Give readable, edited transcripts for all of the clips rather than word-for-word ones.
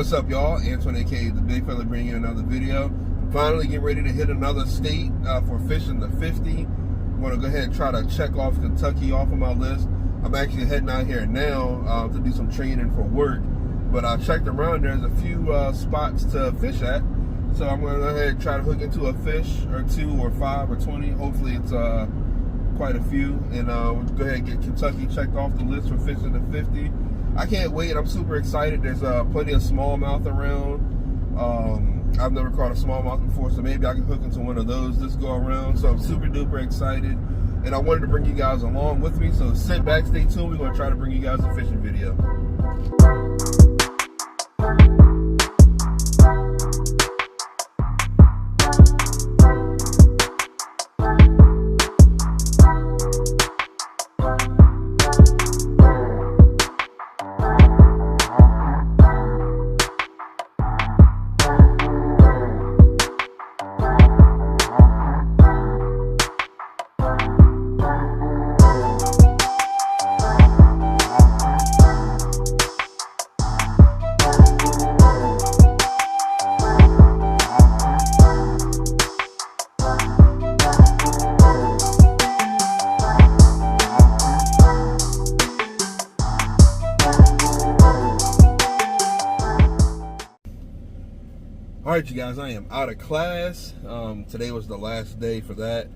What's up, y'all? Antoine, aka the Big Fella, bringing you another video. I'm finally getting ready to hit another state for fishing the 50. I'm going to go ahead and try to check off Kentucky off of my list. I'm actually heading out here now to do some training for work, but I checked around. There's a few spots to fish at, so I'm going to go ahead and try to hook into a fish or 2 or 5 or 20. Hopefully it's quite a few, and we'll go ahead and get Kentucky checked off the list for fishing the 50. I can't wait. I'm super excited. There's plenty of smallmouth around. I've never caught a smallmouth before, so maybe I can hook into one of those this go around. So I'm super duper excited, and I wanted to bring you guys along with me. So sit back, stay tuned. We're going to try to bring you guys a fishing video. Alright, you guys, I am out of class. Today was the last day for that.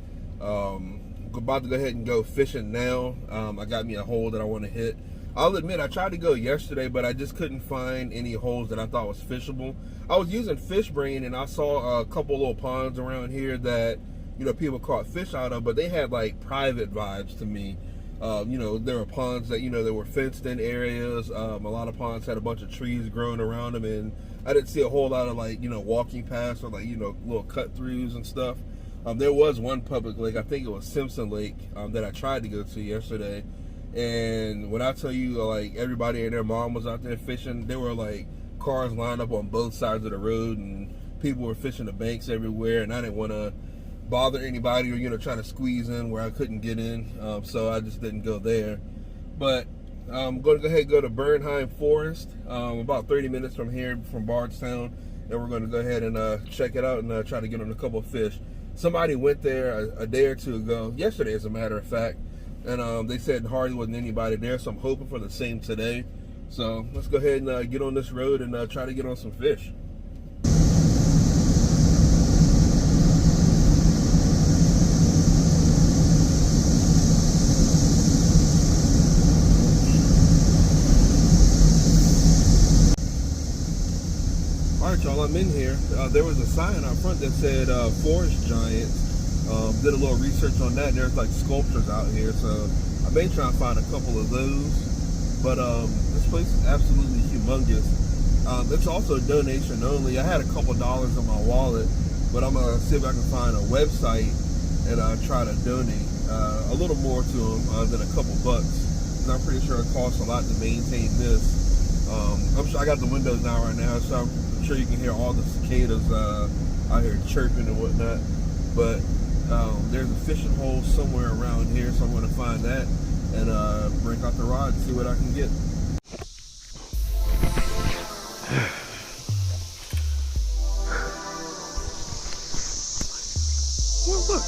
About to go ahead and go fishing now. I got me a hole that I want to hit. I'll admit, I tried to go yesterday, but I just couldn't find any holes that I thought was fishable. I was using FishBrain, and I saw a couple little ponds around here that, you know, people caught fish out of, but they had like private vibes to me. You know, there were ponds that, you know, there were fenced in areas. A lot of ponds had a bunch of trees growing around them, and I didn't see a whole lot of, like, you know, walking paths or, like, you know, little cut throughs and stuff. There was one public lake, I think it was Simpson Lake, that I tried to go to yesterday. And when I tell you, like, everybody and their mom was out there fishing, there were, like, cars lined up on both sides of the road, and people were fishing the banks everywhere, and I didn't want to bother anybody or, you know, try to squeeze in where I couldn't get in, so I just didn't go there. But I'm going to go ahead and go to Bernheim Forest, about 30 minutes from here, from Bardstown, and we're going to go ahead and check it out and try to get on a couple of fish. Somebody went there a day or two ago, yesterday as a matter of fact, and they said hardly wasn't anybody there, so I'm hoping for the same today. So let's go ahead and get on this road and try to get on some fish. Alright, y'all, I'm in here. There was a sign out front that said Forest Giants. Did a little research on that, and there's like sculptures out here, so I may try and find a couple of those. But this place is absolutely humongous. It's also donation only. I had a couple dollars in my wallet, but I'm gonna see if I can find a website and try to donate a little more to them than a couple bucks. Because I'm pretty sure it costs a lot to maintain this. I'm sure I got the windows down right now, so I'm sure you can hear all the cicadas out here chirping and whatnot. But there's a fishing hole somewhere around here, so I'm going to find that and break out the rod and see what I can get. Well, look.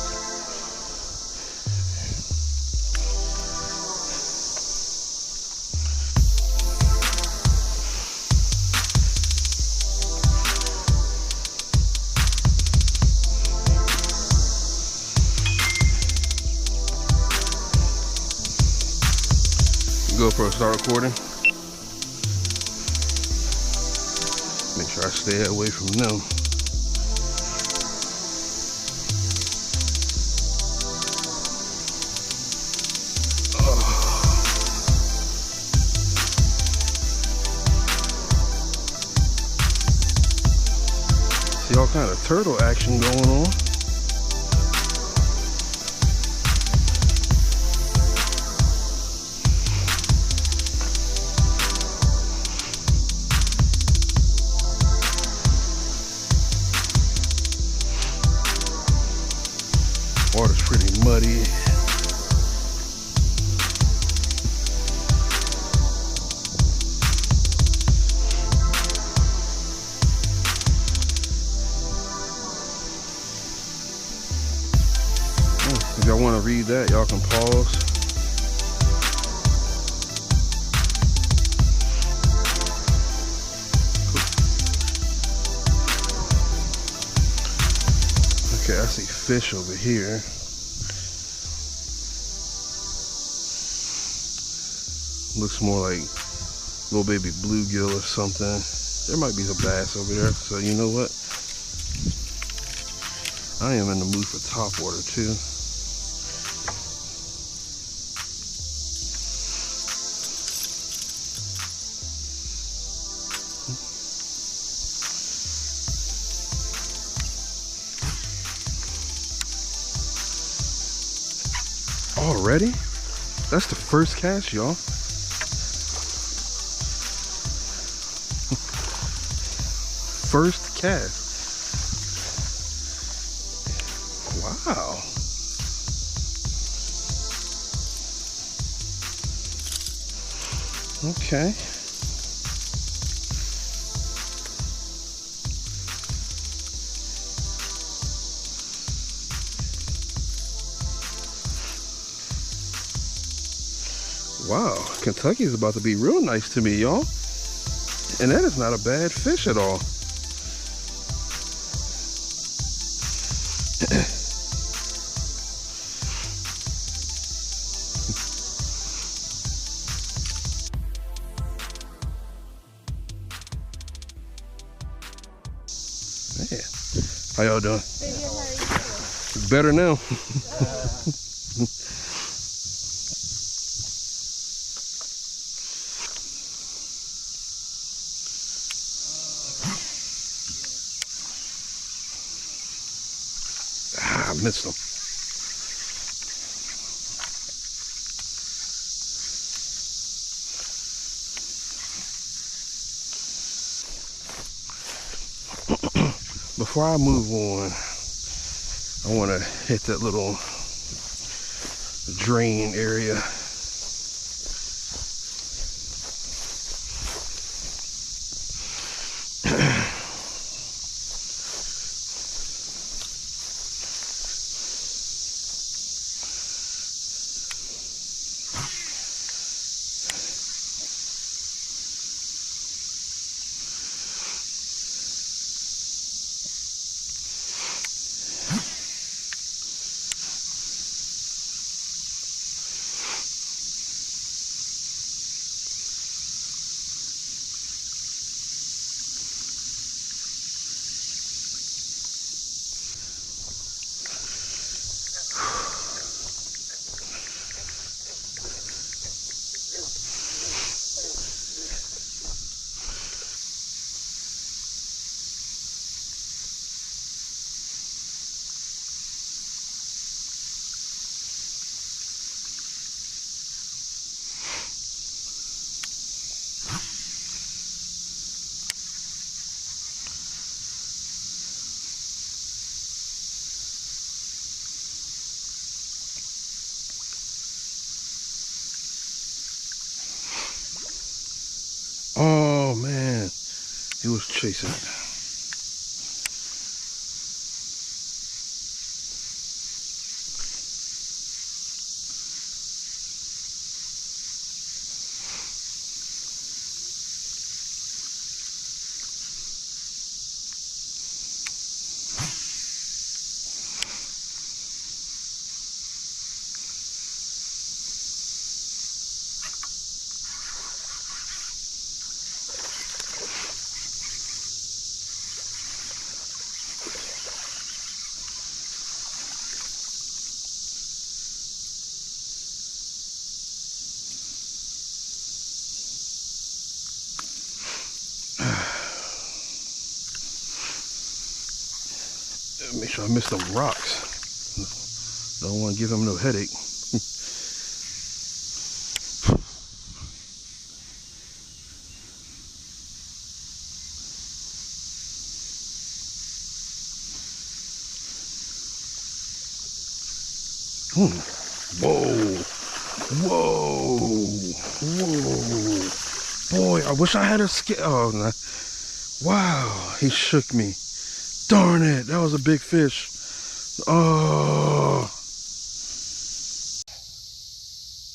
GoPro start recording. Make sure I stay away from them. See all kind of turtle action going on. Water's pretty muddy. If y'all want to read that, y'all can pause. Okay, I see fish over here. Looks more like little baby bluegill or something. There might be some bass over there. So you know what? I am in the mood for top water too. Already? That's the first cast, y'all. First cast. Wow. Okay. Wow, Kentucky is about to be real nice to me, y'all. And that is not a bad fish at all. Man, how y'all doing? Better now. I missed them. Before I move on, I want to hit that little drain area. Oh man, he was chasing it. Make sure I miss them rocks. Don't want to give him no headache. Whoa. Whoa. Whoa. Boy, I wish I had a scale. Oh, no. Wow. He shook me. Darn it. That was a big fish. Oh.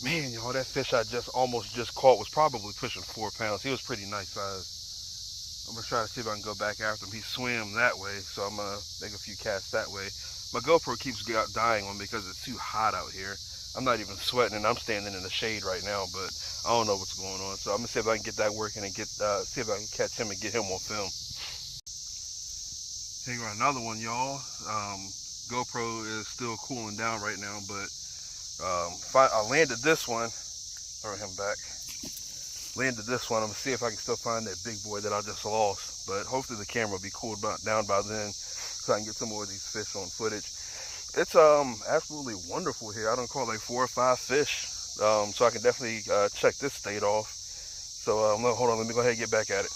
Man, y'all, that fish I almost just caught was probably pushing 4 pounds. He was pretty nice size. I'm gonna try to see if I can go back after him. He swam that way, so I'm gonna make a few casts that way. My GoPro keeps dying on me because it's too hot out here. I'm not even sweating, and I'm standing in the shade right now, but I don't know what's going on. So I'm gonna see if I can get that working and see if I can catch him and get him on film. Here you go, another one, y'all. GoPro is still cooling down right now, but I landed this one. Throw him back. Landed this one. I'm gonna see if I can still find that big boy that I just lost. But hopefully the camera will be cooled down by then, so I can get some more of these fish on footage. It's absolutely wonderful here. I done caught like 4 or 5 fish, so I can definitely check this state off. So hold on, let me go ahead and get back at it.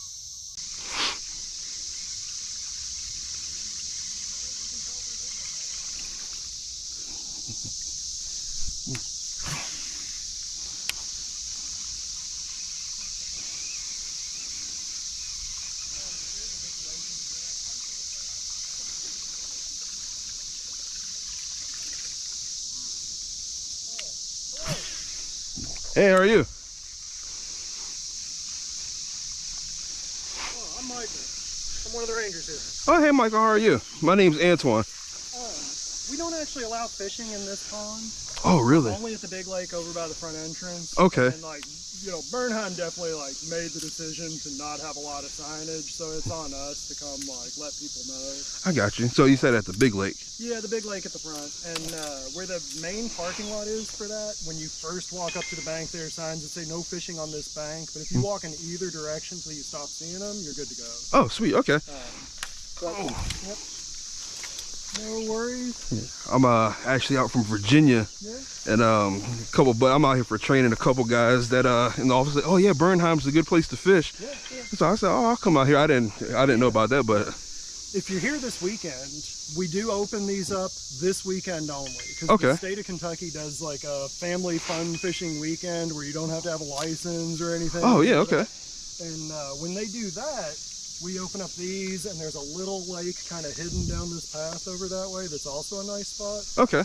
Hey, how are you? Oh, I'm Michael. I'm one of the rangers here. Oh, hey, Michael, how are you? My name's Antoine. We don't actually allow fishing in this pond. Oh, really? Only at the big lake over by the front entrance. Okay. And like, you know, Bernheim definitely like made the decision to not have a lot of signage, so it's on us to come like let people know. I got you. So you said at the big lake? Yeah, the big lake at the front, and where the main parking lot is for that. When you first walk up to the bank, there are signs that say no fishing on this bank. But if you walk in either direction till you stop seeing them, you're good to go. Oh, sweet. Okay. Yep. No worries. Yeah. I'm actually out from Virginia, and I'm out here for training a couple guys that in the office. Oh yeah, Bernheim's a good place to fish. Yeah. So I said, oh, I'll come out here. I didn't know about that, but if you're here this weekend, we do open these up this weekend only. Because the state of Kentucky does like a family fun fishing weekend where you don't have to have a license or anything. Oh yeah, okay. And when they do that, we open up these, and there's a little lake kind of hidden down this path over that way that's also a nice spot. Okay.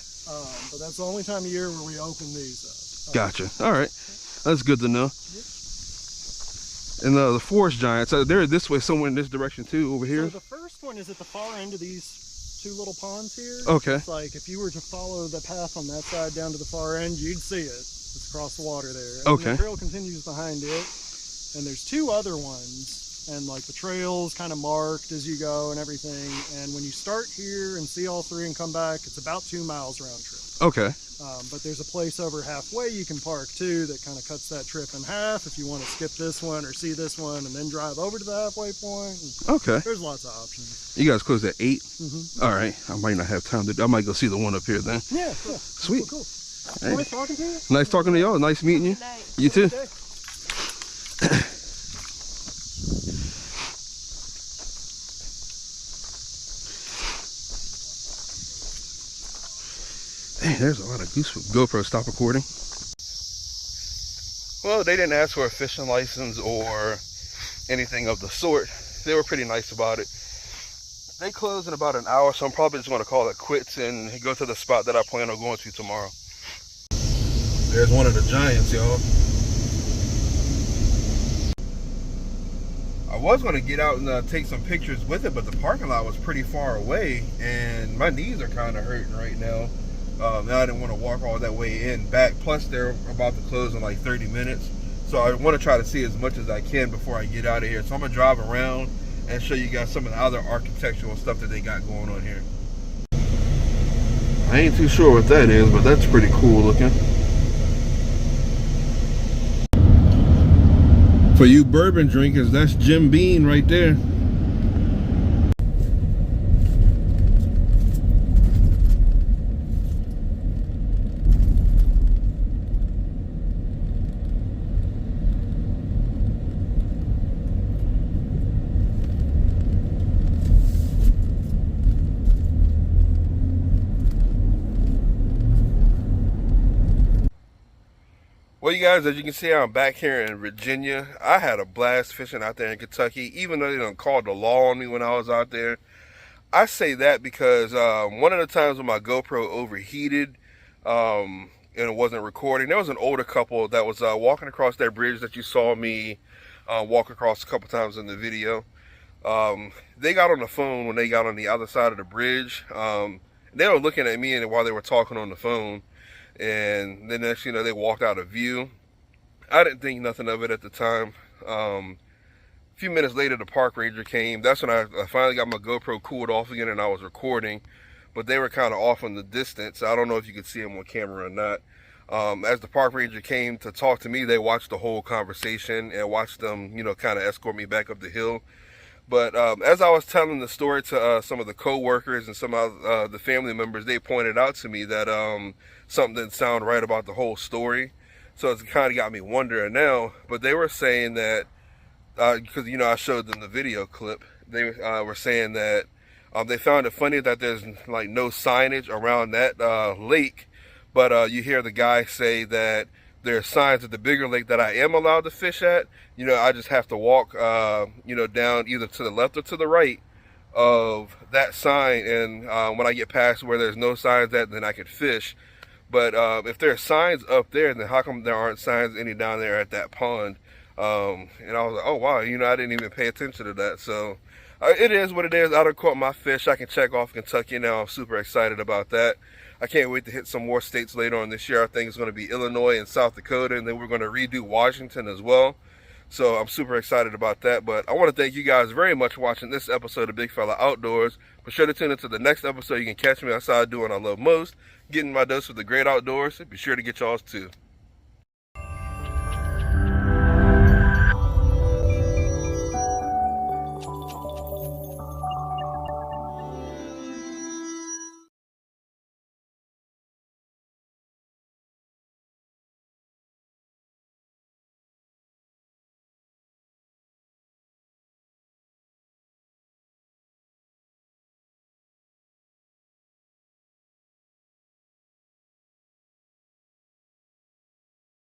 But that's the only time of year where we open these up. Gotcha. All right. That's good to know. Yep. And the forest giants, they're this way, somewhere in this direction too, over here. So the first one is at the far end of these 2 little ponds here. Okay. It's like if you were to follow the path on that side down to the far end, you'd see it. It's across the water there. And okay. The trail continues behind it, and there's 2 other ones. And like the trail's kind of marked as you go and everything. And when you start here and see all 3 and come back, it's about 2 miles round trip. Okay. But there's a place over halfway you can park too that kind of cuts that trip in half if you want to skip this one or see this one and then drive over to the halfway point. Okay. There's lots of options. You guys close at 8? Mm-hmm. All right. I might not have time to. I might go see the one up here then. Yeah. Sweet. Cool. Hey. Nice talking to you. Nice talking to y'all. Nice meeting you. You too. Dang, there's a lot of goose. GoPro, stop recording. Well, they didn't ask for a fishing license or anything of the sort. They were pretty nice about it. They close in about an hour, so I'm probably just going to call it quits and go to the spot that I plan on going to tomorrow. There's one of the giants, y'all. I was going to get out and take some pictures with it, but the parking lot was pretty far away, and my knees are kind of hurting right now. Now I didn't want to walk all that way in back. Plus, they're about to close in like 30 minutes. So I want to try to see as much as I can before I get out of here. So I'm going to drive around and show you guys some of the other architectural stuff that they got going on here. I ain't too sure what that is, but that's pretty cool looking. For you bourbon drinkers, that's Jim Beam right there. Well, you guys, as you can see, I'm back here in Virginia. I had a blast fishing out there in Kentucky, even though they done called the law on me when I was out there. I say that because one of the times when my GoPro overheated, and and it wasn't recording. There was an older couple that was walking across that bridge that you saw me walk across a couple times in the video. They got on the phone when they got on the other side of the bridge. They were looking at me while they were talking on the phone, and then next, they walked out of view. I didn't think nothing of it at the time. A few minutes later, the park ranger came. That's when I finally got my GoPro cooled off again and I was recording, but they were kind of off in the distance. I don't know if you could see them on camera or not. As the park ranger came to talk to me, they watched the whole conversation and watched them, kind of escort me back up the hill. But as I was telling the story to some of the co-workers and some of the family members, they pointed out to me that something didn't sound right about the whole story. So it kind of got me wondering now. But they were saying that, because, I showed them the video clip, they were saying that they found it funny that there's like no signage around that lake. But you hear the guy say that there's signs at the bigger lake that I am allowed to fish at. I just have to walk, down either to the left or to the right of that sign. And when I get past where there's no signs at, then I could fish. But if there's signs up there, then how come there aren't signs any down there at that pond? And I was like, oh, wow, I didn't even pay attention to that. So it is what it is. I done caught my fish. I can check off Kentucky now. I'm super excited about that. I can't wait to hit some more states later on this year. I think it's going to be Illinois and South Dakota, and then we're going to redo Washington as well. So I'm super excited about that. But I want to thank you guys very much for watching this episode of Big Fella Outdoors. Be sure to tune into the next episode. You can catch me outside doing what I love most, getting my dose of the great outdoors. Be sure to get y'all's too.